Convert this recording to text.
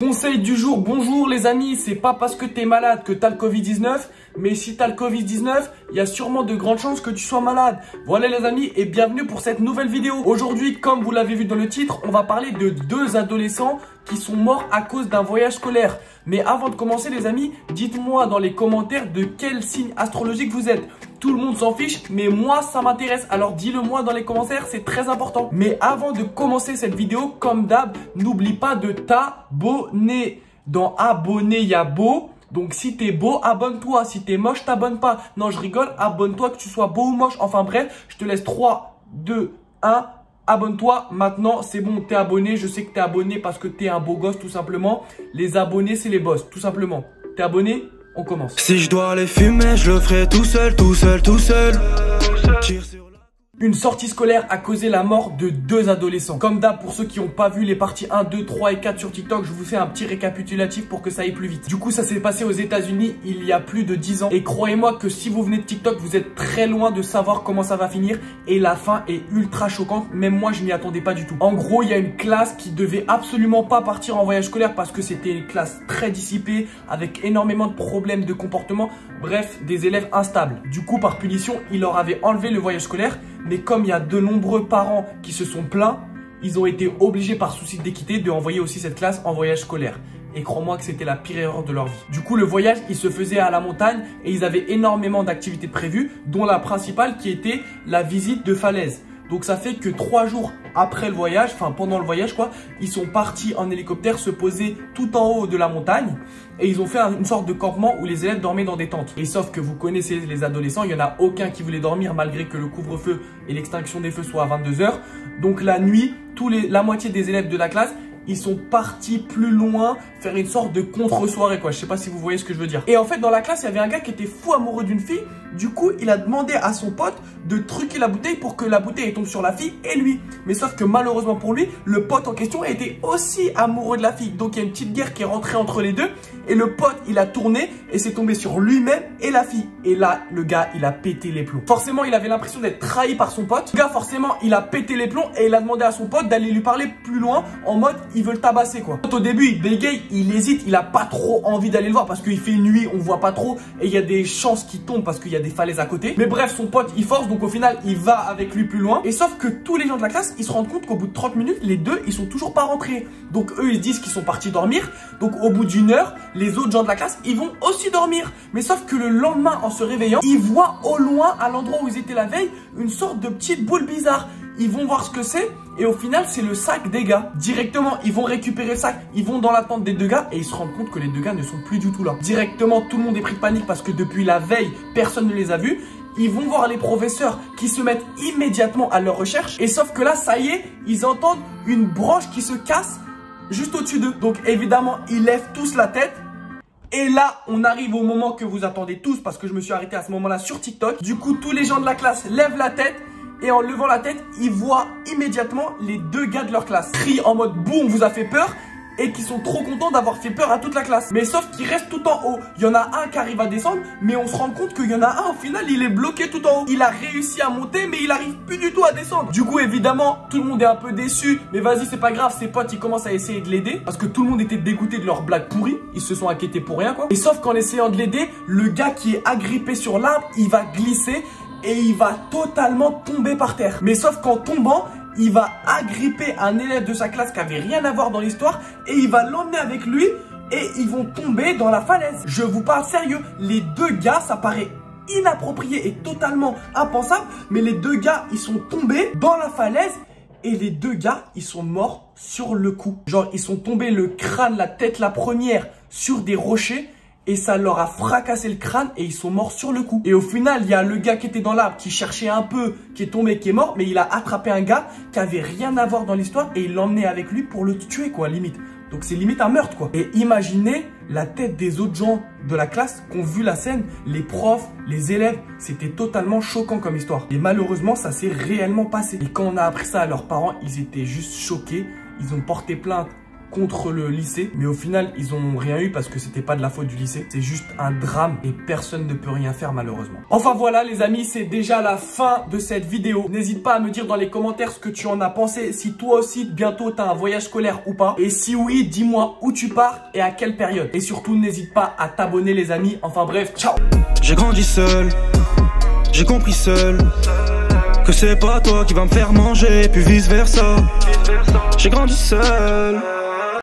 Conseil du jour, bonjour les amis, c'est pas parce que t'es malade que t'as le Covid-19, mais si t'as le Covid-19, il y a sûrement de grandes chances que tu sois malade. Voilà les amis et bienvenue pour cette nouvelle vidéo. Aujourd'hui, comme vous l'avez vu dans le titre, on va parler de deux adolescents qui sont morts à cause d'un voyage scolaire. Mais avant de commencer les amis, dites-moi dans les commentaires de quel signe astrologique vous êtes. Tout le monde s'en fiche, mais moi ça m'intéresse. Alors dis-le moi dans les commentaires, c'est très important. Mais avant de commencer cette vidéo, comme d'hab, n'oublie pas de t'abonner. Dans abonner, il y a beau. Donc si t'es beau, abonne-toi. Si t'es moche, t'abonnes pas. Non, je rigole, abonne-toi que tu sois beau ou moche. Enfin bref, je te laisse 3, 2, 1. Abonne-toi, maintenant c'est bon, t'es abonné, je sais que t'es abonné parce que t'es un beau gosse tout simplement. Les abonnés c'est les boss, tout simplement. T'es abonné? On commence. Si je dois les fumer, je le ferai tout seul. Une sortie scolaire a causé la mort de deux adolescents. Comme d'hab, pour ceux qui n'ont pas vu les parties 1, 2, 3 et 4 sur TikTok, je vous fais un petit récapitulatif pour que ça aille plus vite. Du coup, ça s'est passé aux États-Unis il y a plus de 10 ans. Et croyez-moi que si vous venez de TikTok, vous êtes très loin de savoir comment ça va finir. Et la fin est ultra choquante. Même moi, je m'y attendais pas du tout. En gros, il y a une classe qui devait absolument pas partir en voyage scolaire parce que c'était une classe très dissipée, avec énormément de problèmes de comportement. Bref, des élèves instables. Du coup, par punition, il leur avait enlevé le voyage scolaire. Mais comme il y a de nombreux parents qui se sont plaints, ils ont été obligés par souci d'équité de envoyer aussi cette classe en voyage scolaire. Et crois-moi que c'était la pire erreur de leur vie. Du coup, le voyage, il se faisait à la montagne et ils avaient énormément d'activités prévues, dont la principale qui était la visite de falaises. Donc ça fait que 3 jours après le voyage, enfin pendant le voyage quoi, ils sont partis en hélicoptère se poser tout en haut de la montagne et ils ont fait une sorte de campement où les élèves dormaient dans des tentes. Et sauf que vous connaissez les adolescents, il n'y en a aucun qui voulait dormir malgré que le couvre-feu et l'extinction des feux soient à 22 h. Donc la nuit, la moitié des élèves de la classe, ils sont partis plus loin faire une sorte de contre-soirée quoi. Je sais pas si vous voyez ce que je veux dire. Et en fait dans la classe il y avait un gars qui était fou amoureux d'une fille. Du coup il a demandé à son pote de truquer la bouteille pour que la bouteille tombe sur la fille et lui. Mais sauf que malheureusement pour lui, le pote en question était aussi amoureux de la fille. Donc il y a une petite guerre qui est rentrée entre les deux. Et le pote il a tourné et c'est tombé sur lui-même et la fille. Et là le gars il a pété les plombs. Forcément il avait l'impression d'être trahi par son pote. Le gars forcément il a pété les plombs et il a demandé à son pote d'aller lui parler plus loin en mode ils veulent tabasser quoi. Au début il bégaye, il hésite, il a pas trop envie d'aller le voir parce qu'il fait nuit, on voit pas trop et il y a des chances qu'il tombe parce qu'il y a des falaises à côté. Mais bref, son pote il force donc au final il va avec lui plus loin. Et sauf que tous les gens de la classe ils se rendent compte qu'au bout de 30 minutes les deux ils sont toujours pas rentrés. Donc eux ils disent qu'ils sont partis dormir. Donc au bout d'une heure les autres gens de la classe ils vont aussi dormir. Mais sauf que le lendemain en se réveillant ils voient au loin à l'endroit où ils étaient la veille une sorte de petite boule bizarre. Ils vont voir ce que c'est et au final c'est le sac des gars. Directement ils vont récupérer le sac, ils vont dans la tente des deux gars et ils se rendent compte que les deux gars ne sont plus du tout là. Directement tout le monde est pris de panique parce que depuis la veille personne ne les a vus. Ils vont voir les professeurs qui se mettent immédiatement à leur recherche. Et sauf que là ça y est, ils entendent une branche qui se casse juste au-dessus d'eux. Donc évidemment ils lèvent tous la tête. Et là, on arrive au moment que vous attendez tous parce que je me suis arrêté à ce moment-là sur TikTok. Du coup, tous les gens de la classe lèvent la tête. Et en levant la tête, ils voient immédiatement les deux gars de leur classe. Crient en mode boum, vous a fait peur. Et qui sont trop contents d'avoir fait peur à toute la classe. Mais sauf qu'ils restent tout en haut. Il y en a un qui arrive à descendre, mais on se rend compte qu'il y en a un, au final, il est bloqué tout en haut. Il a réussi à monter, mais il arrive plus du tout à descendre. Du coup, évidemment, tout le monde est un peu déçu. Mais vas-y, c'est pas grave, ses potes, ils commencent à essayer de l'aider. Parce que tout le monde était dégoûté de leur blague pourrie. Ils se sont inquiétés pour rien, quoi. Et sauf qu'en essayant de l'aider, le gars qui est agrippé sur l'arbre, il va glisser. Et il va totalement tomber par terre. Mais sauf qu'en tombant, il va agripper un élève de sa classe qui avait rien à voir dans l'histoire et il va l'emmener avec lui et ils vont tomber dans la falaise. Je vous parle sérieux, les deux gars, ça paraît inapproprié et totalement impensable, mais les deux gars, ils sont tombés dans la falaise et les deux gars, ils sont morts sur le coup. Genre, ils sont tombés le crâne, la tête la première sur des rochers. Et ça leur a fracassé le crâne et ils sont morts sur le coup. Et au final, il y a le gars qui était dans l'arbre, qui cherchait un peu, qui est tombé, qui est mort. Mais il a attrapé un gars qui avait rien à voir dans l'histoire et il l'a emmené avec lui pour le tuer quoi, limite. Donc c'est limite un meurtre quoi. Et imaginez la tête des autres gens de la classe qui ont vu la scène. Les profs, les élèves, c'était totalement choquant comme histoire. Et malheureusement, ça s'est réellement passé. Et quand on a appris ça à leurs parents, ils étaient juste choqués. Ils ont porté plainte contre le lycée, mais au final, ils ont rien eu parce que c'était pas de la faute du lycée. C'est juste un drame et personne ne peut rien faire malheureusement. Enfin voilà les amis, c'est déjà la fin de cette vidéo. N'hésite pas à me dire dans les commentaires ce que tu en as pensé, si toi aussi bientôt t'as un voyage scolaire ou pas. Et si oui, dis-moi où tu pars et à quelle période. Et surtout, n'hésite pas à t'abonner les amis. Enfin bref, ciao. J'ai grandi seul, j'ai compris seul que c'est pas toi qui va me faire manger, puis vice versa. J'ai grandi seul.